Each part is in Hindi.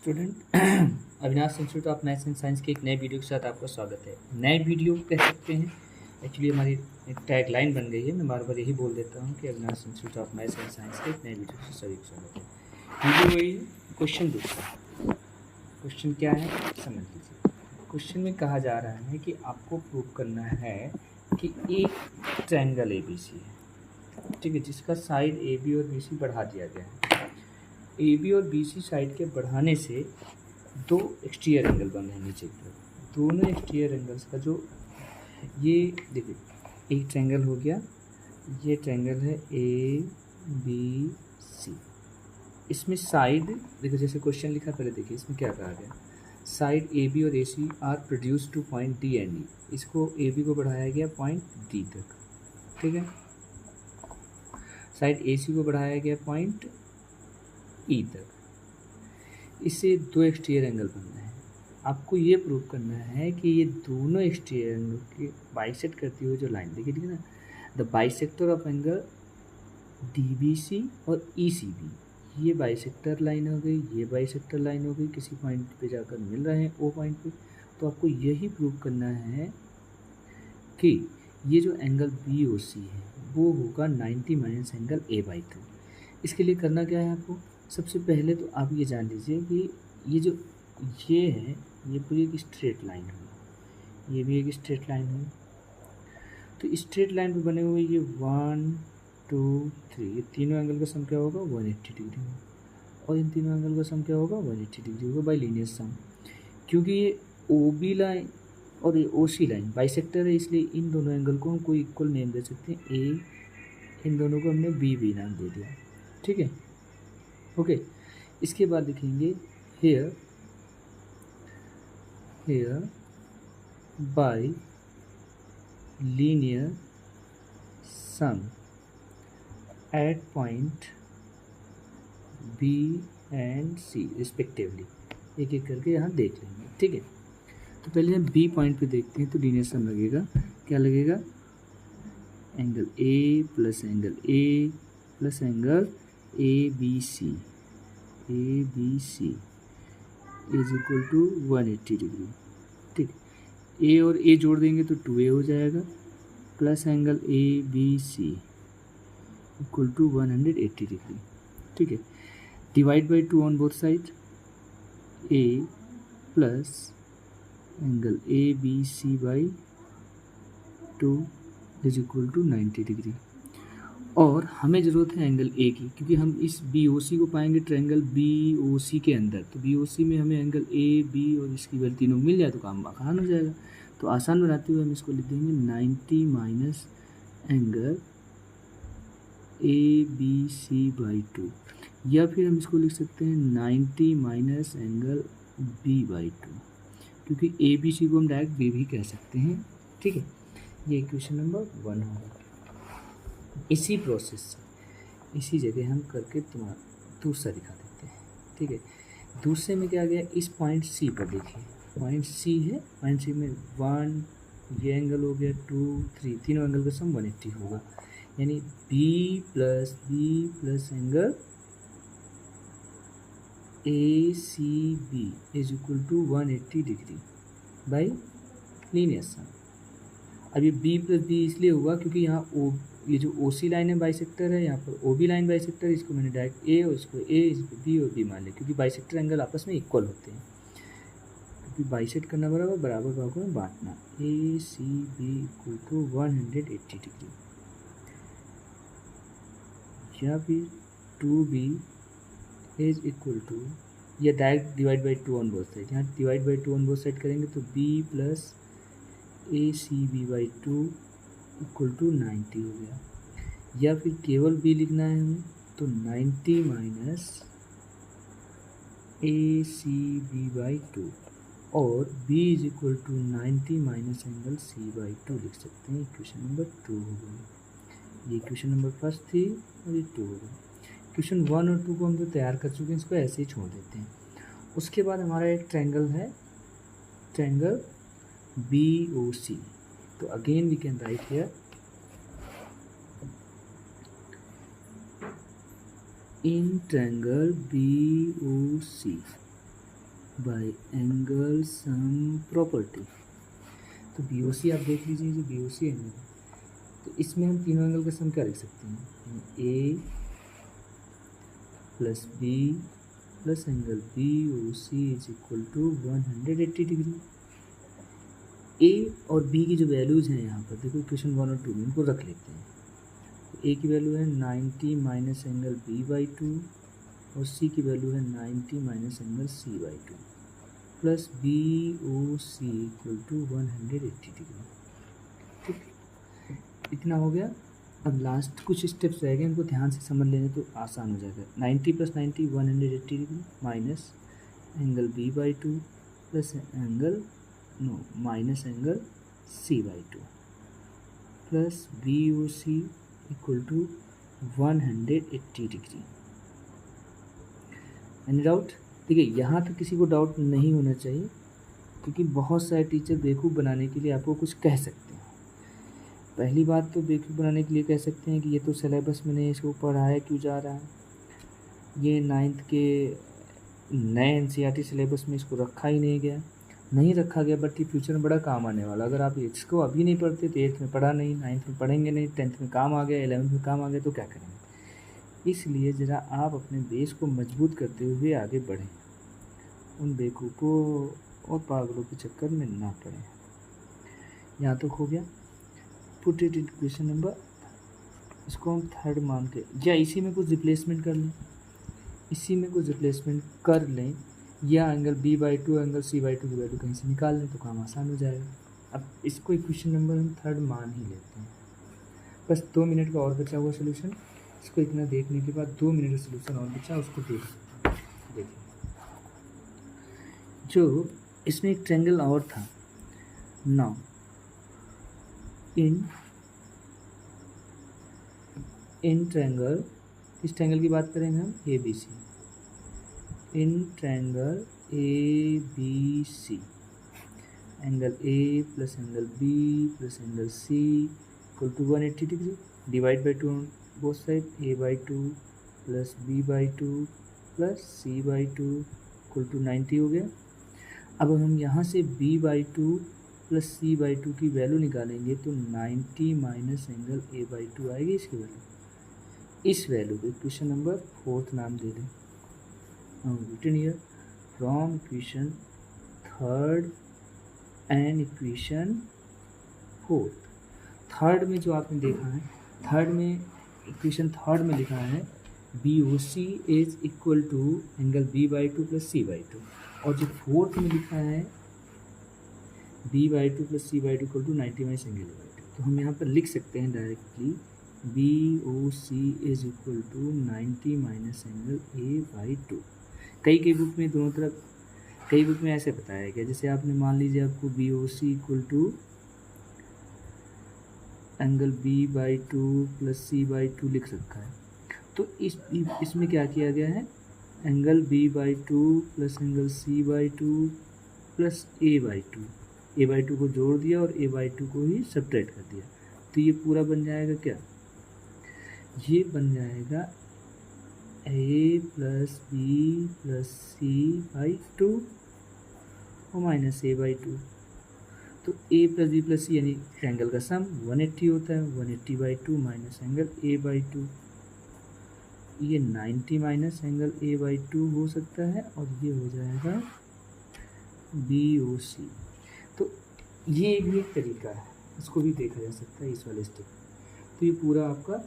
Student Avinash institute of maths and science के एक नए वीडियो के साथ आपका स्वागत है। नए वीडियो कह सकते हैं, एक्चुअली हमारी एक टैग लाइन बन गई है। मैं बार बार यही बोल देता हूँ कि Avinash institute of maths and science के एक नए वीडियो से सभी का स्वागत है। वीडियो वही क्वेश्चन दूसरा। क्वेश्चन क्या है समझ लीजिए। क्वेश्चन में कहा जा रहा है कि आपको प्रूव करना है कि एक ट्रायंगल ए बी सी है, ठीक है, जिसका साइड ए बी और बी सी बढ़ा दिया गया है। ए बी और बी सी साइड के बढ़ाने से दो एक्सटीरियर एंगल बन रहे हैं नीचे की तरफ। दोनों एक्सटीरियर एंगल्स का जो ये देखिए, एक ट्रायंगल हो गया, ये ट्रायंगल है ए बी सी। इसमें साइड देखो, जैसे क्वेश्चन लिखा पहले देखिए, इसमें क्या कहा गया, साइड ए बी और A C R produce to point D and E. इसको ए बी को बढ़ाया गया पॉइंट डी तक, ठीक है। साइड ए सी को बढ़ाया गया पॉइंट ई तक। इससे दो एक्सटीरियर एंगल बनना है। आपको ये प्रूव करना है कि ये दोनों एक्सटीरियर एंगल के बाइसेक्ट करती हुई जो लाइन देखिए, ठीक है ना, the bisector of angle D B C और ई सी बी, ये बाइसेक्टर लाइन हो गई, ये बाइसेक्टर लाइन हो गई, किसी पॉइंट पे जाकर मिल रहे हैं ओ पॉइंट पे। तो आपको यही प्रूव करना है कि ये जो एंगल बी ओ सी है वो होगा 90 माइनस एंगल ए बाई 2। इसके लिए करना क्या है आपको, सबसे पहले तो आप ये जान लीजिए कि ये जो ये है, ये पूरी एक स्ट्रेट लाइन है, ये भी एक स्ट्रेट लाइन है। तो स्ट्रेट लाइन पे बने हुए ये 1 2 3, ये तीनों एंगल का सम क्या होगा 180 डिग्री होगा, और इन तीनों एंगल का सम क्या होगा 180 डिग्री होगा बाई लीनियर सम। क्योंकि ये ओ बी लाइन और ये ओ सी लाइन बाइसेक्टर है, इसलिए इन दोनों एंगल को हम कोई इक्वल नेम दे सकते हैं ए, इन दोनों को हमने बी बी नाम दे दिया, ठीक है, ओके। इसके बाद लिखेंगे here by linear sum at point B and C respectively. एक एक करके यहाँ देख लेंगे, ठीक है। तो पहले हम बी पॉइंट पे देखते हैं, तो लीनियर सम लगेगा, क्या लगेगा, angle A plus angle A plus angle A B C is equal to 180 degree, ठीक। ए और ए जोड़ देंगे तो 2a हो जाएगा, plus angle A B C equal to 180 degree, ठीक है। Divide by 2 on both side, A plus angle A B C by 2 is equal to 90 degree. और हमें ज़रूरत है एंगल ए की, क्योंकि हम इस बी ओ सी को पाएंगे ट्रायंगल बी ओ सी के अंदर। तो बी ओ सी में हमें एंगल ए बी और इसकी वैल्यू तीनों मिल जाए तो काम आसान हो जाएगा। तो आसान बनाते हुए हम इसको लिख देंगे 90 minus angle A B C by 2, या फिर हम इसको लिख सकते हैं 90 माइनस एंगल बी बाई 2, क्योंकि ए बी सी को हम डायरेक्ट बी भी कह सकते हैं, ठीक है। ये इक्वेशन नंबर 1 होगा। इसी प्रोसेस से इसी जगह हम करके तुम्हारा दूसरा दिखा देते हैं, ठीक है। दूसरे में क्या गया, इस पॉइंट सी पर देखिए, पॉइंट सी है, पॉइंट सी में 1, ये एंगल हो गया 2 3, तीनों एंगल का सम 180 होगा, यानी B plus angle A C B is equal to 180 degree by linear sum. अब ये बी प्लस बी इसलिए हुआ क्योंकि यहाँ ओ, ये जो ओ सी लाइन है बाइसेक्टर है, यहाँ पर ओ बी लाइन बाइसेक्टर है, इसको मैंने डायरेक्ट ए और इसको ए, इसको बी और बी मान लिया, क्योंकि बाइसेक्टर एंगल आपस में इक्वल होते हैं। क्योंकि बाइसेक्ट करना बराबर भागों में बांटना, A C B equal to 180 degree, या फिर 2b इज इक्वल टू, या direct divide by 2 on both side. यहाँ divide by 2 on both side करेंगे तो b plus A C B by 2 equal to 90 हो गया, या फिर केवल b लिखना है हमें, तो 90 minus A C B by 2, और b is equal to 90 minus angle c by 2 लिख सकते हैं। इक्वेशन नंबर 2 हो गई। ये इक्वेशन नंबर फर्स्ट थी और ये 2 हो गई। इक्वेशन 1 और 2 को हम तो तैयार कर चुके हैं, इसको ऐसे ही छोड़ देते हैं। उसके बाद हमारा एक ट्रायंगल है, ट्रायंगल बी ओ सी। तो again we can write here in triangle BOC, by angle sum property. तो बी ओ सी आप देख लीजिए, जो बी ओ सी एंगल है, तो इसमें हम तीनों एंगल का सम क्या लिख सकते हैं, A plus B plus angle B O C is equal to 180 degree. A और बी की जो वैल्यूज़ हैं यहाँ पर देखो, इक्वेशन 1 और 2 में इनको रख लेते हैं। तो ए की वैल्यू है 90 माइनस एंगल बी बाई 2 और सी की वैल्यू है 90 minus angle C by 2 plus B O C equal to 180 degree. ठीक, इतना हो गया। अब लास्ट कुछ स्टेप्स रह गए, इनको ध्यान से समझ लेंगे तो आसान हो जाएगा। 90 प्लस 90 180 degree minus angle B by 2 plus angle minus angle C by 2 plus B O C equal to 180 degree. Any doubt? देखिए यहाँ तो किसी को डाउट नहीं होना चाहिए, क्योंकि बहुत सारे टीचर बेवकूफ़ बनाने के लिए आपको कुछ कह सकते हैं। पहली बात तो बेवकूफ़ बनाने के लिए कह सकते हैं कि ये तो सिलेबस में नहीं, इसको पढ़ाया क्यों जा रहा है, ये 9th के नए NCERT सिलेबस में इसको रखा ही नहीं गया। नहीं रखा गया, बट ये फ्यूचर में बड़ा काम आने वाला। अगर आप इसको अभी नहीं पढ़ते तो 8th में पढ़ा नहीं, 9th में पढ़ेंगे नहीं, 10th में काम आ गया, 11th में काम आ गया, तो क्या करेंगे। इसलिए ज़रा आप अपने बेस को मजबूत करते हुए आगे बढ़ें, उन बेवकूफ़ों और पागलों के चक्कर में ना पड़ें। यहाँ तक हो गया। Put it in question number, इसको हम 3rd मान के, या इसी में कुछ रिप्लेसमेंट कर लें, इसी में कुछ रिप्लेसमेंट कर लें, या angle B by 2 angle C by 2 की वैल्यू कहीं से निकाल लें तो काम आसान हो जाएगा। अब इसको इक्वेशन नंबर हम 3rd मान ही लेते हैं। बस 2 मिनट का और बचा हुआ सोल्यूशन, इसको इतना देखने के बाद 2 मिनट का सोल्यूशन और बचा, उसको देखिए। जो इसमें एक ट्रायंगल और था, नाउ इन ट्रायंगल, किस ट्रायंगल की बात करेंगे हम, A B C. In triangle A B C angle A plus angle B plus angle C equal to 180 degree. Divide by 2 both side, A by 2 plus B by 2 plus C by 2 equal to 90 हो गया। अब हम यहाँ से b by 2 plus C by 2 की वैल्यू निकालेंगे तो 90 माइनस एंगल ए बाई 2 आएगी इसकी वैल्यू। इस वैल्यू को इक्वेशन नंबर 4th नाम दे दें। Written here from equation 3rd and equation 4th। 3rd में जो आपने देखा है, 3rd में इक्वेशन 3rd में लिखा है B O C is equal to angle B by 2 plus C by 2, और जो 4th में लिखा है B by 2 plus C by 2 equal to 90 minus angle A by 2। तो हम यहाँ पर लिख सकते हैं directly B O C is equal to 90 minus angle A by 2। कई बुक में दोनों तरफ, कई बुक में ऐसे बताया गया, जैसे आपने मान लीजिए आपको B O C equal to angle B by 2 plus C by 2 लिख रखा है, तो इसमें क्या किया गया है, angle B by 2 plus angle C by 2 plus A by 2, A by 2 को जोड़ दिया और ए बाई 2 को ही सब्ट्रैक्ट कर दिया। तो ये पूरा बन जाएगा क्या, ये बन जाएगा A plus B plus C by 2 और माइनस ए बाई 2। तो A plus B plus C यानी ट्रायंगल का सम 180 होता है, 180 by 2 minus angle A by 2, ये 90 माइनस एंगल ए बाई 2 हो सकता है, और ये हो जाएगा बी ओ सी। तो ये भी एक तरीका है, इसको भी देखा जा सकता है इस वाले स्टेप। तो ये पूरा आपका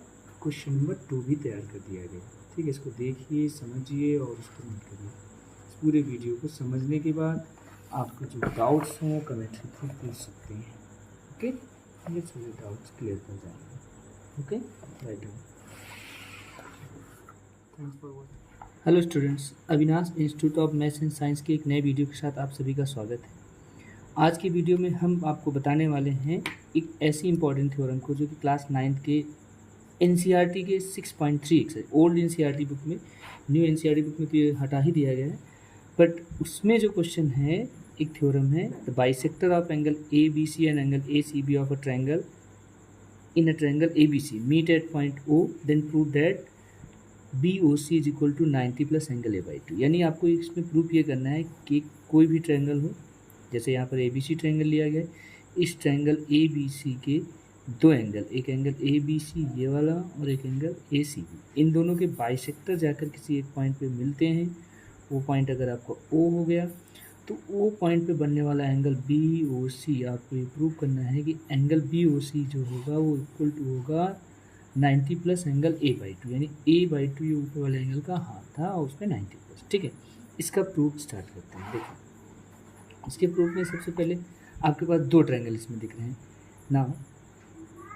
क्वेश्चन नंबर 2 भी तैयार कर दिया गया। ठीक है, इसको देखिए, समझिए और उसको नोट करिए। इस पूरे वीडियो को समझने के बाद आपको जो डाउट्स हों कमेंट में पूछ सकते हैं। ओके, ये सारे डाउट्स क्लियर कर जाएंगे। Okay, right. Thanks for watching. Hello students, Avinash institute of maths and science के एक नए वीडियो के साथ आप सभी का स्वागत है। आज की वीडियो में हम आपको बताने वाले हैं एक ऐसी इंपॉर्टेंट थ्योरम को जो कि क्लास 9th के NCERT के 6.3 ओल्ड NCERT बुक में, न्यू NCERT बुक में तो ये हटा ही दिया गया है, बट उसमें जो क्वेश्चन है, एक थ्योरम है, the bisector of angle A B C and angle A C B of a triangle in a triangle A B C meet at point O, then prove that B O C is equal to 90 plus angle A by two. यानी आपको इसमें प्रूफ ये करना है कि कोई भी ट्रायंगल हो, जैसे यहाँ पर ए बी सी ट्रायंगल लिया गया है, इस ट्रायंगल ए बी सी के दो एंगल, एक एंगल ए बी सी ये वाला और एक एंगल ए सी बी, इन दोनों के बाइसेक्टर जाकर किसी एक पॉइंट पे मिलते हैं। वो पॉइंट अगर आपका ओ हो गया तो ओ पॉइंट पे बनने वाला एंगल बी ओ सी, आपको ये प्रूव करना है कि एंगल बी ओ सी जो होगा वो इक्वल टू होगा 90 plus angle A by two, यानी ए बाई टू ये ऊपर वाले एंगल का हाफ था और उसमें 90 प्लस। ठीक है, इसका प्रूफ स्टार्ट करते हैं। देखिए इसके प्रूफ में सबसे पहले आपके पास दो ट्रायंगल इसमें दिख रहे हैं ना।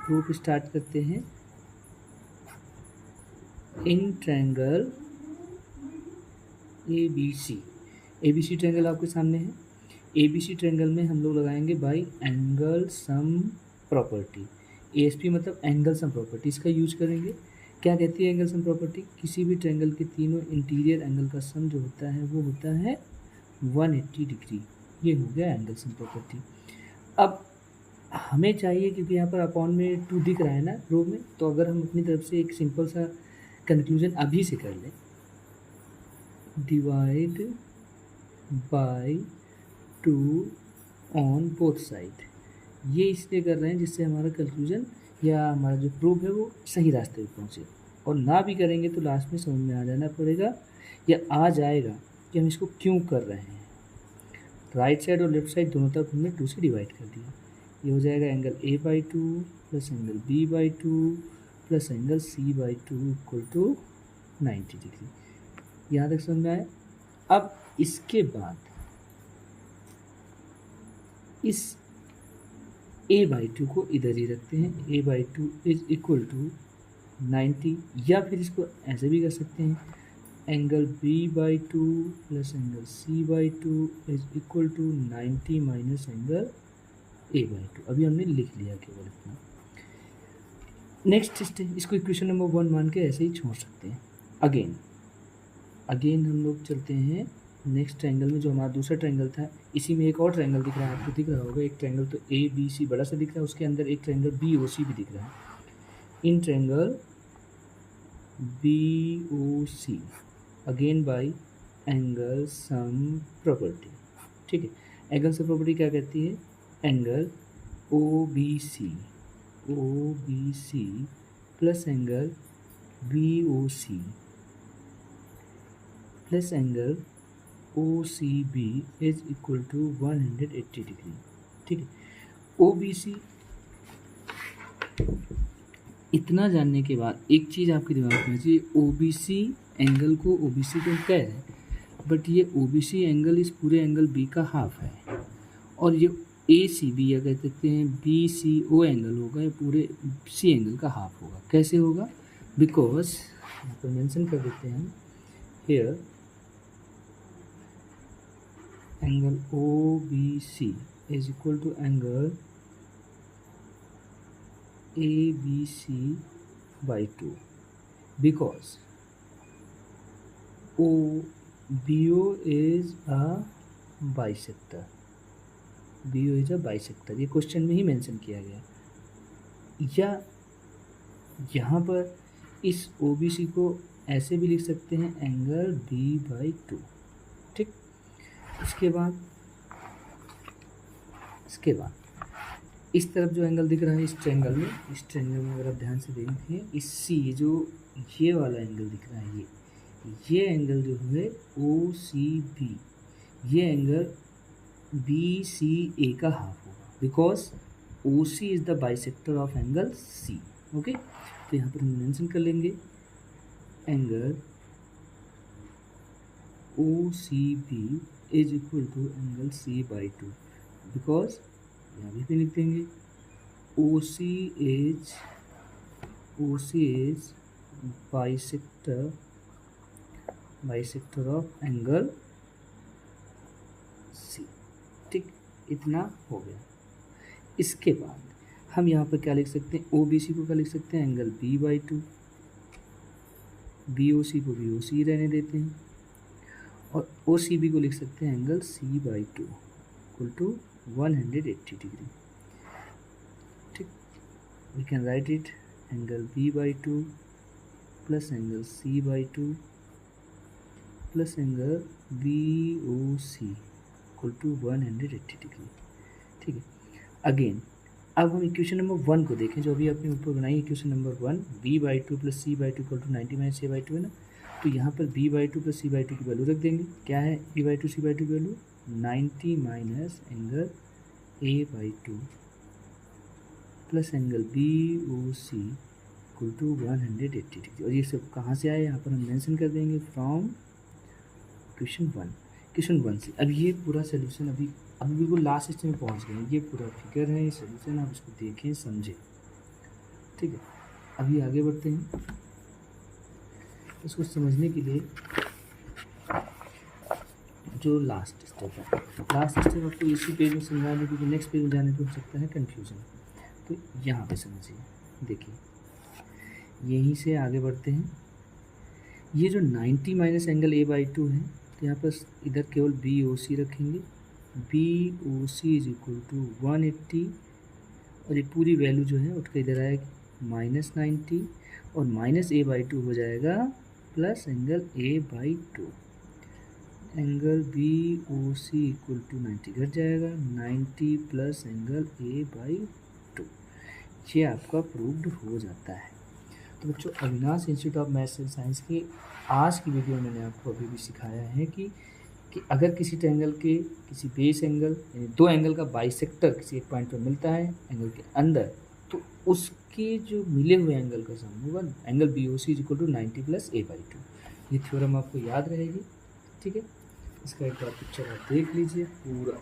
प्रूफ स्टार्ट करते हैं। In triangle A B C triangle आपके सामने है। ए बी सी ट्रायंगल में हम लोग लगाएंगे by angle sum property. A S P मतलब एंगल सम प्रॉपर्टी, इसका यूज करेंगे। क्या कहती है एंगल सम प्रॉपर्टी? किसी भी ट्रायंगल के तीनों इंटीरियर एंगल का सम जो होता है वो होता है 180 डिग्री। ये हो गया एंगल सम प्रॉपर्टी। अब हमें चाहिए, क्योंकि यहाँ पर अपॉन में 2 दिख रहा है ना रो में, तो अगर हम अपनी तरफ से एक सिंपल सा कंक्लूजन अभी से कर लें, divide by 2 on both side. ये इसलिए कर रहे हैं जिससे हमारा कंक्लूजन या हमारा जो प्रूफ है वो सही रास्ते पे पहुँचे, और ना भी करेंगे तो लास्ट में समझ में आ जाना पड़ेगा या आ जाएगा कि हम इसको क्यों कर रहे हैं। राइट साइड और लेफ्ट साइड दोनों तरफ हमने 2 से डिवाइड कर दिया। ये हो जाएगा angle A by two plus angle B by two plus angle C by two equal to 90 degree. यहाँ तक समझ में आया। अब इसके बाद इस ए बाई टू को इधर ही रखते हैं। A by two is equal to 90, या फिर इसको ऐसे भी कर सकते हैं, angle B by two plus angle C by two is equal to 90 minus angle A by two. अभी हमने लिख लिया केवल इतना। नेक्स्ट स्टेप, इसको इक्वेशन नंबर 1 मान के ऐसे ही छोड़ सकते हैं। अगेन हम लोग चलते हैं नेक्स्ट ट्रायंगल में, जो हमारा दूसरा ट्रायंगल था। इसी में एक और ट्रायंगल दिख रहा है, आपको दिख रहा होगा। एक ट्रायंगल तो ए बी सी बड़ा सा दिख रहा है, उसके अंदर एक ट्रायंगल बी ओ सी भी दिख रहा है। In triangle B O C again by angle sum property. ठीक है, एंगल सम प्रॉपर्टी क्या कहती है? Angle O B C plus angle B O C plus angle O C B is equal to 180 degree. ठीक है, ओ बी सी इतना जानने के बाद एक चीज़ आपके दिमाग में होनी चाहिए, ओ बी सी एंगल को ओ बी सी को कह रहे हैं, बट ये ओ बी सी एंगल इस पूरे एंगल बी का हाफ है, और ये ए सी बी या कह सकते हैं बी सी ओ एंगल होगा, ये पूरे सी एंगल का हाफ होगा। कैसे होगा? बिकॉज यहाँ पर मेंशन कर देते हैं हम, here angle O B C is equal to angle A B C by two, because O B O is a bisector. B O is a bisector, ये क्वेश्चन में ही मेंशन किया गया। या यहाँ पर इस ओ बी सी को ऐसे भी लिख सकते हैं, एंगल बी बाई टू। ठीक, इसके बाद इस तरफ जो एंगल दिख रहा है इस ट्रायंगल में अगर आप ध्यान से देखें, इस सी जो ये वाला एंगल दिख रहा है, ये एंगल जो है ओ सी बी, ये एंगल बी सी ए का हाफ होगा, because O C is the bisector of angle C. Okay, तो यहाँ पर हम मेंशन कर लेंगे angle O C B is equal to angle C by two, because यहाँ भी लिख देंगे O C is bisector of angle C. ठीक, इतना हो गया। इसके बाद हम यहाँ पर क्या लिख सकते हैं? ओ बी सी को क्या लिख सकते हैं? Angle B by two, B O C को बी ओ सी रहने देते हैं, और ओ सी बी को लिख सकते हैं angle C by two equal to 180 degree. ठीक, we can write it angle B by two plus angle C/2 plus angle BOC equal to 180 degree. ठीक है, अगेन अब हम इक्वेशन नंबर 1 को देखें, जो अभी आपने ऊपर बनाई equation number 1, B/2 plus C/2 equal to 90 minus A/2 है ना, तो यहाँ पर B/2 प्लस C/2 की वैल्यू रख देंगे। क्या है B/2 C/2 की value? 90 minus angle A/2 plus angle BOC equal to 180 degree. और ये सब कहाँ से आए, यहाँ पर हम मेंशन कर देंगे फ्रॉम क्वेश्चन 1 से। अब ये पूरा सोल्यूशन अभी बिल्कुल लास्ट स्टेज में पहुँच गए हैं। ये पूरा फिगर है, ये सोल्यूशन, आप इसको देखें समझें। ठीक है, अभी आगे बढ़ते हैं। इसको समझने के लिए जो लास्ट स्टेप है, लास्ट स्टेप आपको इसी पेज में समझाने, क्योंकि नेक्स्ट पेज में जाने पर हो सकता है कन्फ्यूजन। तो यहाँ पे समझिए, देखिए यहीं से आगे बढ़ते हैं। ये जो 90 माइनस एंगल A/2 है, तो यहाँ पर इधर केवल BOC रखेंगे। BOC इज इक्वल टू 180 और ये पूरी वैल्यू जो है उठकर इधर आएगी -90 और माइनस A/2 हो जाएगा plus angle A/2। Angle BOC equal to 90 घट जाएगा, 90 प्लस एंगल A/2। ये आपका प्रूव्ड हो जाता है। तो बच्चों, Avinash institute of maths and science के आज की वीडियो में मैंने आपको अभी भी सिखाया है कि अगर किसी ट्रायंगल के किसी बेस एंगल यानी दो एंगल का बाइसेक्टर किसी एक पॉइंट पर मिलता है एंगल के अंदर, तो उसके जो मिले हुए एंगल का सम होगा angle BOC is equal to 90 plus A/2। ये थ्योरम आपको याद रहेगी। ठीक है, इसका एक बार पिक्चर आप देख लीजिए। पूरा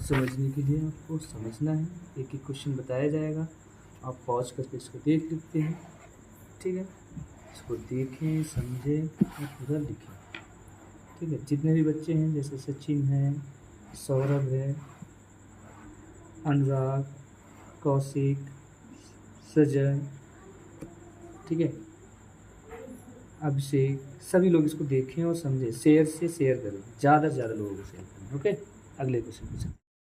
समझने के लिए आपको समझना है, एक एक क्वेश्चन बताया जाएगा, आप पॉज करके इसको देख लेते हैं। ठीक है, इसको देखें, समझें और पूरा लिखें। ठीक है, जितने भी बच्चे हैं जैसे सचिन है, सौरभ है, अनुराग, कौशिक, सजन, ठीक है, अभिषेक, सभी लोग इसको देखें और समझें। शेयर से शेयर करें, ज़्यादा से ज़्यादा लोगों को शेयर करें। ओके, अगले क्वेश्चन